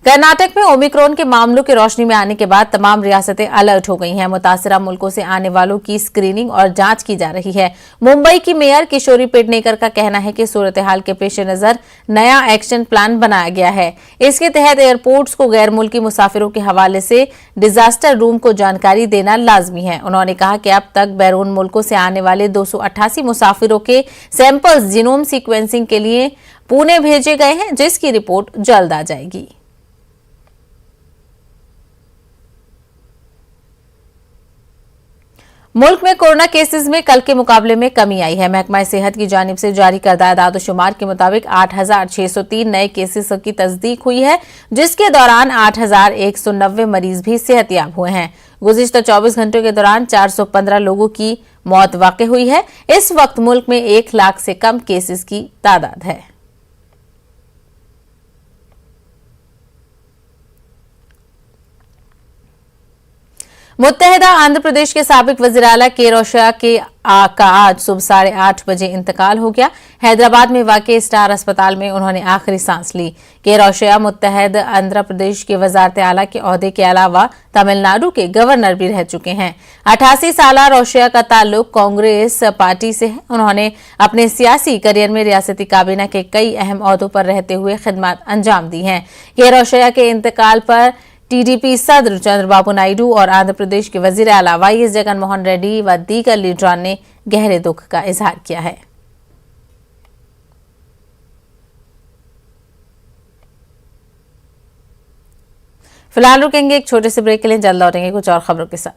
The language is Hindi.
कर्नाटक में ओमिक्रॉन के मामलों की रोशनी में आने के बाद तमाम रियासतें अलर्ट हो गई हैं। मुतासिरा मुल्कों से आने वालों की स्क्रीनिंग और जांच की जा रही है। मुंबई की मेयर किशोरी पेडनेकर का कहना है कि सूरत हाल के पेश नजर नया एक्शन प्लान बनाया गया है। इसके तहत एयरपोर्ट्स को गैर मुल्की मुसाफिरों के हवाले से डिजास्टर रूम को जानकारी देना लाजमी है। उन्होंने कहा कि अब तक बैरून मुल्कों से आने वाले 288 मुसाफिरों के सैंपल्स जीनोम सीक्वेंसिंग के लिए पुणे भेजे गए हैं, जिसकी रिपोर्ट जल्द आ जाएगी। मुल्क में कोरोना केसेस में कल के मुकाबले में कमी आई है। महकमा सेहत की जानिब से जारी करदा आदाद-ओ-शुमार के मुताबिक 8,603 नए केसेस की तस्दीक हुई है, जिसके दौरान 8,190 मरीज भी सेहतयाब हुए हैं। गुज़िश्ता 24 घंटों के दौरान 415 लोगों की मौत वाक़ई हुई है। इस वक्त मुल्क में 1 लाख से कम केसेस की तादाद है। मुत्तहिदा आंध्र प्रदेश के साबिक वज़ीर आला के रोशया का आज सुबह 8:30 बजे इंतकाल हो गया। हैदराबाद में वाक़े स्टार अस्पताल में उन्होंने आखिरी सांस ली। के रोशया मुत्तहिद आंध्र प्रदेश के वज़ारत आला के ओहदे के अलावा तमिलनाडु के गवर्नर भी रह चुके हैं। 88 साल रोशया का ताल्लुक कांग्रेस पार्टी से है। उन्होंने अपने सियासी करियर में रियासती काबीना के कई अहम ओहदों पर रहते हुए खिदमत अंजाम दी हैं। के रोशया के इंतकाल पर टीडीपी सदर चंद्रबाबू नायडू और आंध्र प्रदेश के वज़ीर आला वाईएस जगन मोहन रेड्डी व दीगर लीडरान ने गहरे दुख का इजहार किया है। फिलहाल रुकेंगे एक छोटे से ब्रेक के लिए, जल्द लौटेंगे कुछ और खबरों के साथ।